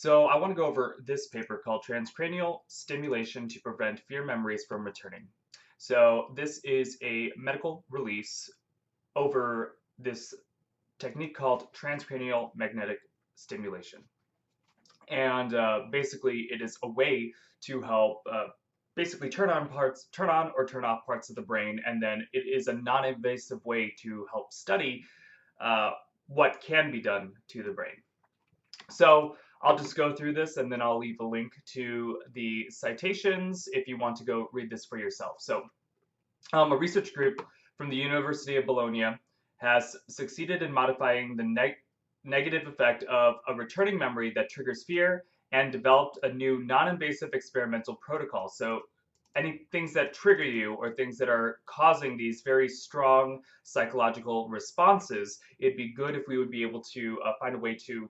So I want to go over this paper called Transcranial Stimulation to Prevent Fear Memories from Returning. So this is a medical release over this technique called transcranial magnetic stimulation. And basically it is a way to help basically turn on or turn off parts of the brain, and then it is a non-invasive way to help study uh, what can be done to the brain. So I'll just go through this and then I'll leave a link to the citations if you want to go read this for yourself. So a research group from the University of Bologna has succeeded in modifying the negative effect of a returning memory that triggers fear and developed a new non-invasive experimental protocol. So any things that trigger you or things that are causing these very strong psychological responses, it'd be good if we would be able to find a way to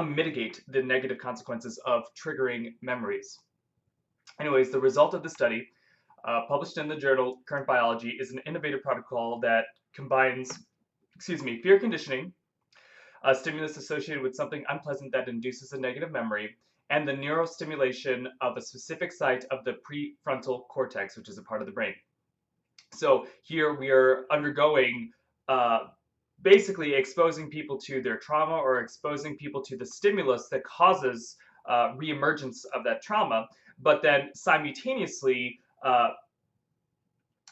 mitigate the negative consequences of triggering memories. Anyways, the result of the study, published in the journal Current Biology, is an innovative protocol that combines, fear conditioning, a stimulus associated with something unpleasant that induces a negative memory, and the neurostimulation of a specific site of the prefrontal cortex, which is a part of the brain. So here we are undergoing basically exposing people to their trauma or exposing people to the stimulus that causes reemergence of that trauma, but then simultaneously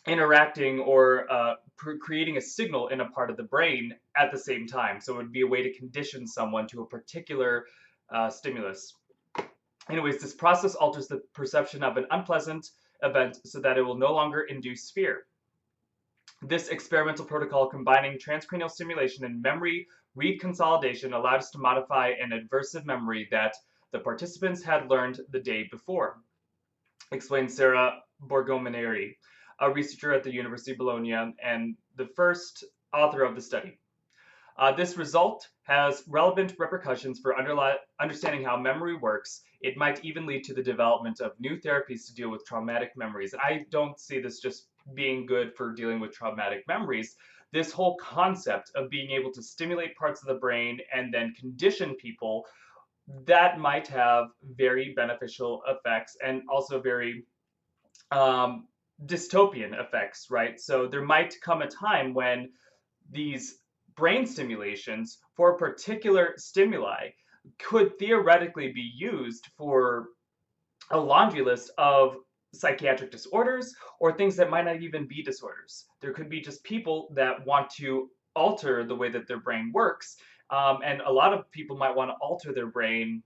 interacting or creating a signal in a part of the brain at the same time. So it would be a way to condition someone to a particular stimulus. Anyways, this process alters the perception of an unpleasant event so that it will no longer induce fear. This experimental protocol combining transcranial stimulation and memory reconsolidation allowed us to modify an aversive memory that the participants had learned the day before, explained Sarah Borgomineri, a researcher at the University of Bologna and the first author of the study. This result has relevant repercussions for understanding how memory works. It might even lead to the development of new therapies to deal with traumatic memories. And I don't see this just being good for dealing with traumatic memories. This whole concept of being able to stimulate parts of the brain and then condition people, that might have very beneficial effects and also very dystopian effects, right? So there might come a time when these brain stimulations for particular stimuli could theoretically be used for a laundry list of psychiatric disorders or things that might not even be disorders. There could be just people that want to alter the way that their brain works. And a lot of people might want to alter their brain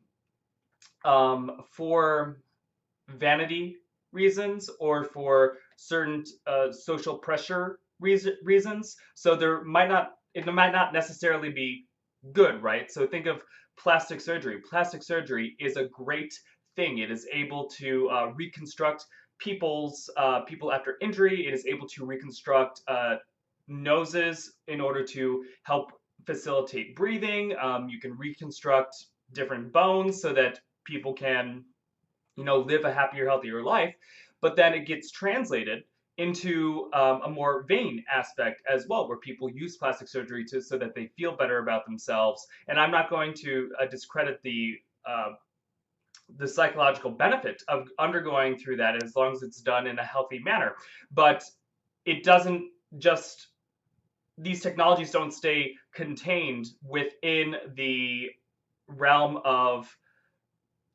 for vanity reasons or for certain social pressure reasons. So it might not necessarily be good, right? So think of plastic surgery. Plastic surgery is a great thing. It is able to reconstruct people after injury. It is able to reconstruct noses in order to help facilitate breathing. You can reconstruct different bones so that people can live a happier, healthier life. But then it gets translated into a more vain aspect as well, where people use plastic surgery so that they feel better about themselves. And I'm not going to discredit the psychological benefit of undergoing through that as long as it's done in a healthy manner. But it doesn't just, these technologies don't stay contained within the realm of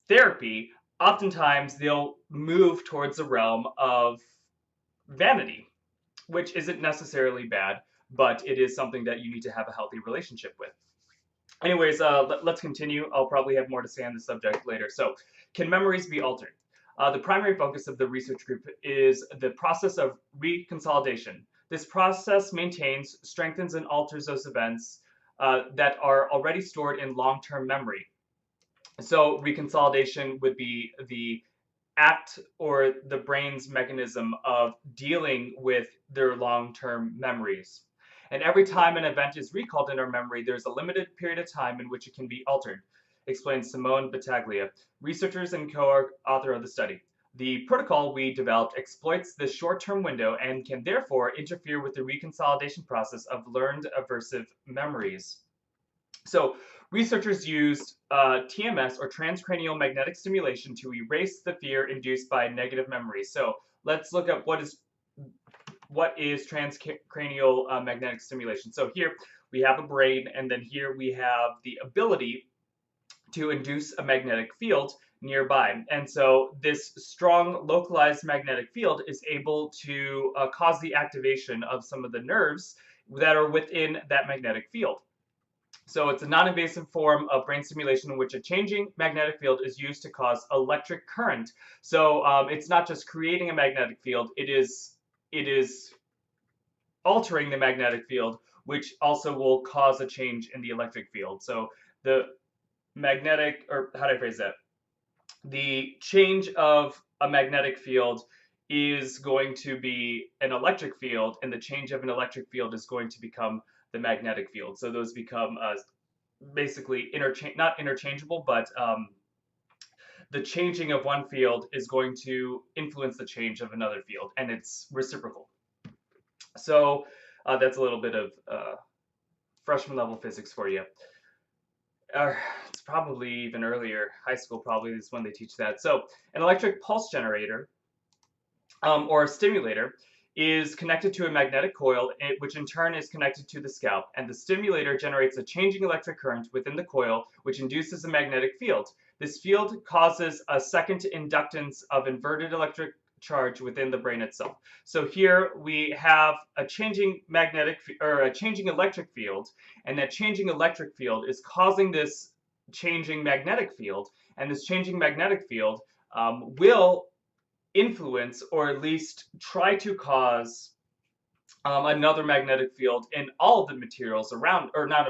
therapy. Oftentimes they'll move towards the realm of vanity, which isn't necessarily bad, but it is something that you need to have a healthy relationship with. Anyways, let's continue. I'll probably have more to say on the subject later. So, can memories be altered? The primary focus of the research group is the process of reconsolidation. This process maintains, strengthens, and alters those events that are already stored in long-term memory. So reconsolidation would be the act or the brain's mechanism of dealing with their long-term memories. And every time an event is recalled in our memory, there's a limited period of time in which it can be altered, explains Simone Battaglia, researchers and co-author of the study. The protocol we developed exploits this short-term window and can therefore interfere with the reconsolidation process of learned aversive memories. So Researchers used TMS, or transcranial magnetic stimulation, to erase the fear induced by negative memories. So let's look at what is transcranial magnetic stimulation. So here we have a brain, and then here we have the ability to induce a magnetic field nearby. And so this strong localized magnetic field is able to cause the activation of some of the nerves that are within that magnetic field. So it's a non-invasive form of brain stimulation in which a changing magnetic field is used to cause electric current. So it's not just creating a magnetic field, it is altering the magnetic field, which also will cause a change in the electric field. So the magnetic, or how do I phrase that? The change of a magnetic field is going to be an electric field, and the change of an electric field is going to become the magnetic field. So those become basically not interchangeable, but the changing of one field is going to influence the change of another field, and it's reciprocal. So that's a little bit of freshman level physics for you. It's probably even earlier, high school probably is when they teach that. So an electric pulse generator or a stimulator is connected to a magnetic coil, which in turn is connected to the scalp, and the stimulator generates a changing electric current within the coil, which induces a magnetic field. This field causes a second inductance of inverted electric charge within the brain itself. So here we have a changing electric field, and that changing electric field is causing this changing magnetic field, and this changing magnetic field will influence, or at least try to cause, another magnetic field in all of the materials around, or not,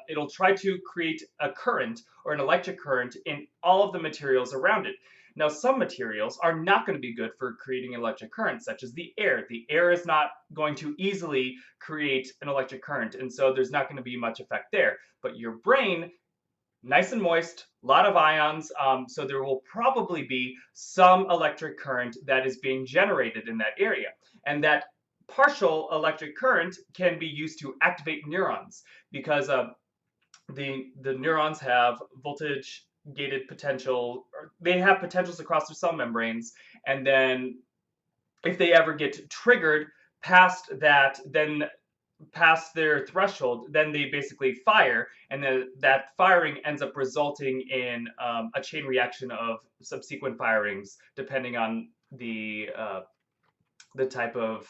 it'll try to create a current or an electric current in all of the materials around it. Now, some materials are not going to be good for creating electric current, such as the air. The air is not going to easily create an electric current, and so there's not going to be much effect there. But your brain, nice and moist, a lot of ions, so there will probably be some electric current that is being generated in that area. And that partial electric current can be used to activate neurons, because the neurons have voltage gated potential, or they have potentials across their cell membranes, and then if they ever get triggered past that, then past their threshold, then they basically fire, and then that firing ends up resulting in a chain reaction of subsequent firings, depending on the type of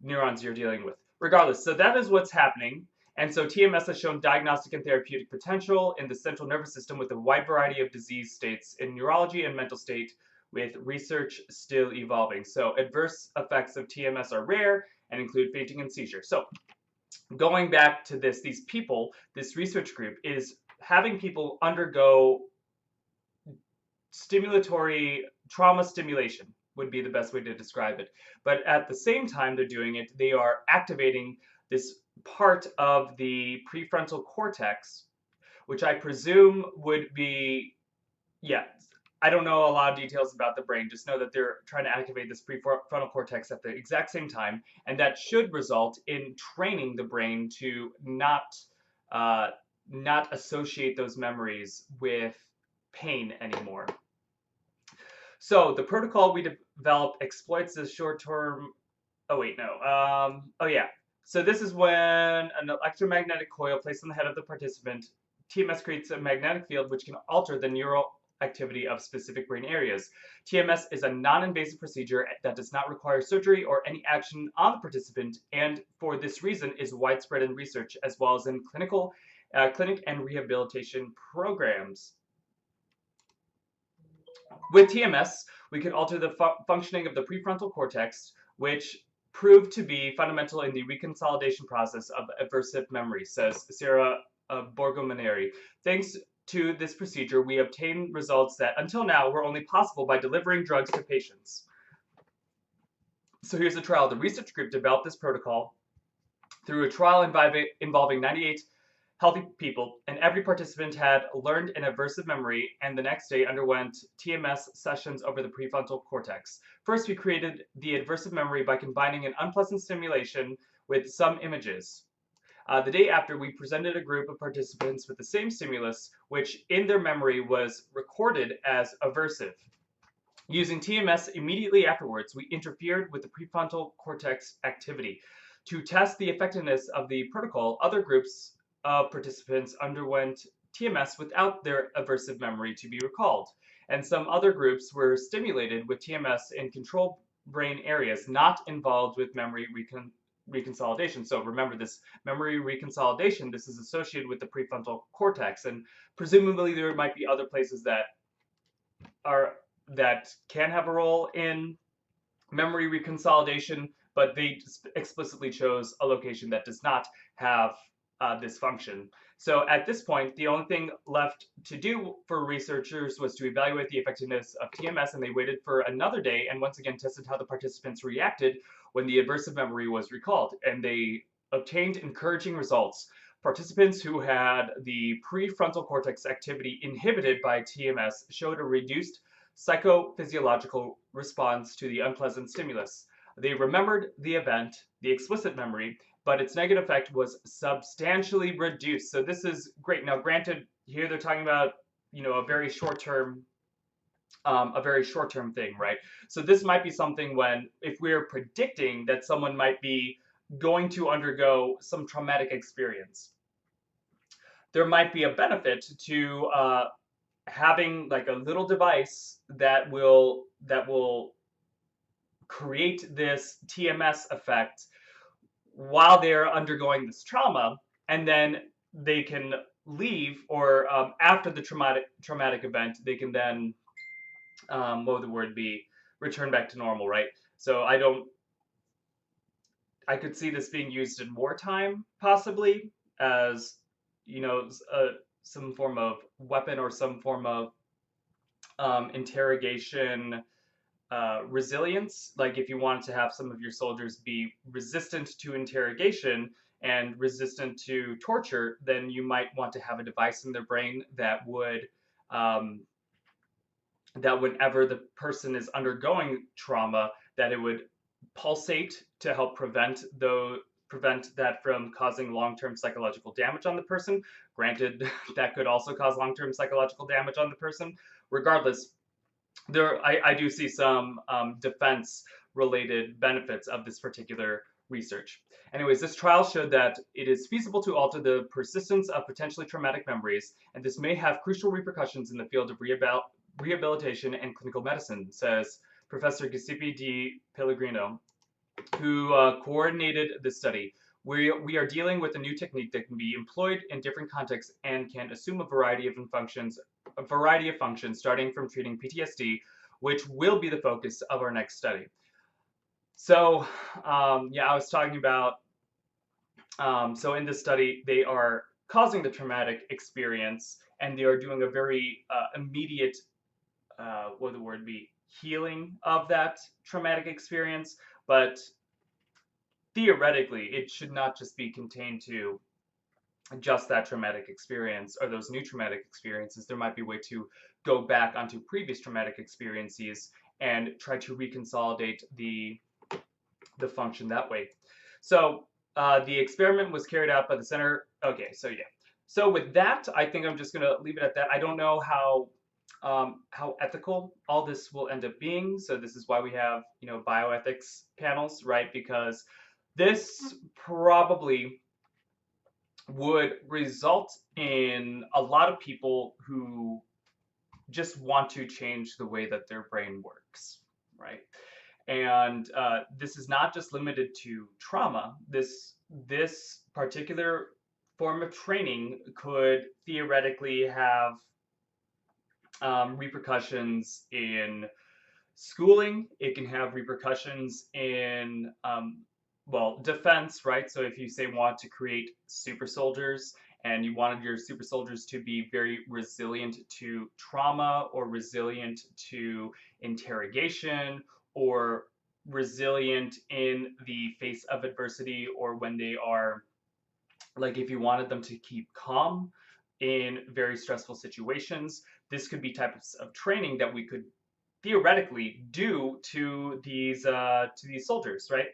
neurons you're dealing with. Regardless, so that is what's happening. And so TMS has shown diagnostic and therapeutic potential in the central nervous system with a wide variety of disease states in neurology and mental state, with research still evolving. So adverse effects of TMS are rare and include fainting and seizure. So going back to this research group is having people undergo stimulatory trauma stimulation, would be the best way to describe it. But at the same time they're doing it, they are activating this part of the prefrontal cortex, which I presume would be, yeah, I don't know a lot of details about the brain, just know that they're trying to activate this prefrontal cortex at the exact same time, and that should result in training the brain to not associate those memories with pain anymore. So the protocol we developed exploits the short-term, So this is when an electromagnetic coil placed on the head of the participant, TMS creates a magnetic field which can alter the neural activity of specific brain areas. TMS is a non-invasive procedure that does not require surgery or any action on the participant, and for this reason is widespread in research as well as in clinic and rehabilitation programs. With TMS, we can alter the functioning of the prefrontal cortex, which proved to be fundamental in the reconsolidation process of aversive memory, says Sarah Borgomaneri. Thanks to this procedure, we obtain results that until now were only possible by delivering drugs to patients. So here's the trial. The research group developed this protocol through a trial involving 98 healthy people, and every participant had learned an aversive memory and the next day underwent TMS sessions over the prefrontal cortex. First, we created the aversive memory by combining an unpleasant stimulation with some images. The day after, we presented a group of participants with the same stimulus, which in their memory was recorded as aversive. Using TMS immediately afterwards, we interfered with the prefrontal cortex activity. To test the effectiveness of the protocol, other groups of participants underwent TMS without their aversive memory to be recalled, and some other groups were stimulated with TMS in controlled brain areas not involved with memory reconsolidation. So remember, this memory reconsolidation, this is associated with the prefrontal cortex, and presumably there might be other places are that can have a role in memory reconsolidation, but they explicitly chose a location that does not have this function. So at this point, the only thing left to do for researchers was to evaluate the effectiveness of TMS, and they waited for another day and once again tested how the participants reacted when the aversive memory was recalled, and they obtained encouraging results. Participants who had the prefrontal cortex activity inhibited by TMS showed a reduced psychophysiological response to the unpleasant stimulus. They remembered the event, the explicit memory, but its negative effect was substantially reduced. So this is great. Now, granted, here they're talking about a very short term thing, right? So this might be something when if we're predicting that someone might be going to undergo some traumatic experience, there might be a benefit to having like a little device that will create this TMS effect while they're undergoing this trauma, and then they can leave, or after the traumatic event, they can then what would the word be? Return back to normal, right? So I could see this being used in wartime, possibly as some form of weapon or some form of interrogation resilience. Like if you wanted to have some of your soldiers be resistant to interrogation and resistant to torture, then you might want to have a device in their brain that whenever the person is undergoing trauma, that it would pulsate to help prevent that from causing long-term psychological damage on the person. Granted, that could also cause long-term psychological damage on the person. Regardless, I do see some defense-related benefits of this particular research. Anyways, this trial showed that it is feasible to alter the persistence of potentially traumatic memories, and this may have crucial repercussions in the field of rehabilitation and clinical medicine, says Professor Giuseppe Di Pellegrino, who coordinated this study. We are dealing with a new technique that can be employed in different contexts and can assume a variety of functions, starting from treating PTSD, which will be the focus of our next study. So, I was talking about, so in this study, they are causing the traumatic experience, and they are doing a very immediate, what would the word be, healing of that traumatic experience, but theoretically, it should not just be contained to just that traumatic experience or those new traumatic experiences. There might be a way to go back onto previous traumatic experiences and try to reconsolidate the function that way. So the experiment was carried out by the center. Okay, so yeah. So with that, I think I'm just gonna leave it at that. I don't know how ethical all this will end up being. So this is why we have bioethics panels, right? Because this probably would result in a lot of people who just want to change the way that their brain works, right? And this is not just limited to trauma. This particular form of training could theoretically have repercussions in schooling. It can have repercussions in defense, right? So if you say want to create super soldiers and you wanted your super soldiers to be very resilient to trauma or resilient to interrogation or resilient in the face of adversity, or when they are, like if you wanted them to keep calm in very stressful situations, this could be types of training that we could theoretically do to these soldiers, right?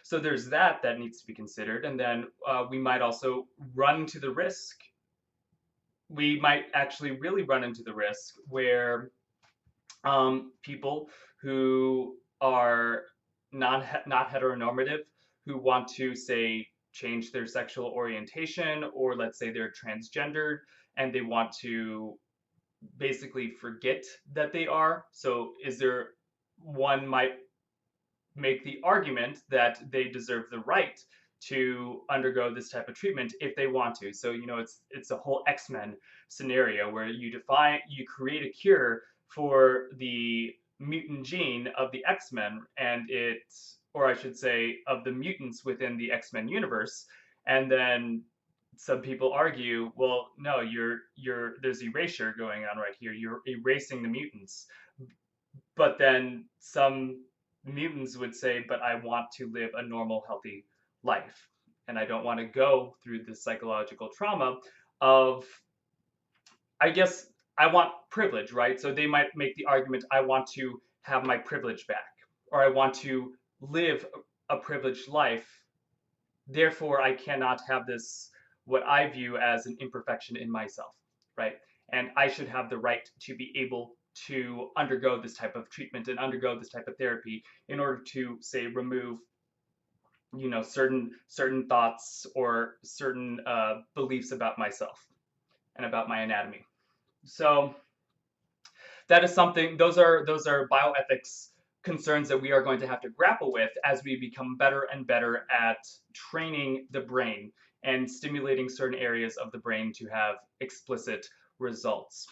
So there's that needs to be considered, and then we might also run to the risk. We might actually really run into the risk where people who are not heteronormative, who want to say change their sexual orientation, or let's say they're transgendered and they want to basically forget that they are. So is there one might make the argument that they deserve the right to undergo this type of treatment if they want to. So it's a whole X-Men scenario where you create a cure for the mutant gene of the X-Men, and or I should say of the mutants within the X-Men universe, and then some people argue, well, no, there's erasure going on right here. You're erasing the mutants. But then some mutants would say, but I want to live a normal, healthy life. And I don't want to go through the psychological trauma of, I guess, I want privilege, right? So they might make the argument, I want to have my privilege back, or I want to live a privileged life. Therefore, I cannot have this, what I view as an imperfection in myself, right? And I should have the right to be able to undergo this type of treatment and undergo this type of therapy in order to, say, remove certain thoughts or certain beliefs about myself and about my anatomy. So that is something. Those are bioethics concerns that we are going to have to grapple with as we become better and better at training the brain and stimulating certain areas of the brain to have explicit results.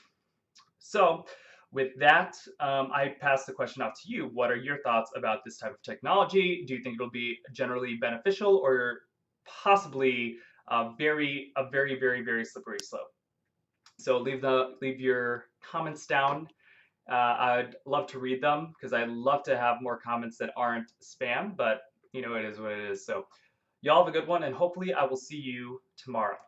So with that, I pass the question off to you. What are your thoughts about this type of technology? Do you think it'll be generally beneficial, or possibly a very, very, very slippery slope? So leave your comments down. I'd love to read them because I love to have more comments that aren't spam, but it is what it is. So y'all have a good one, and hopefully I will see you tomorrow.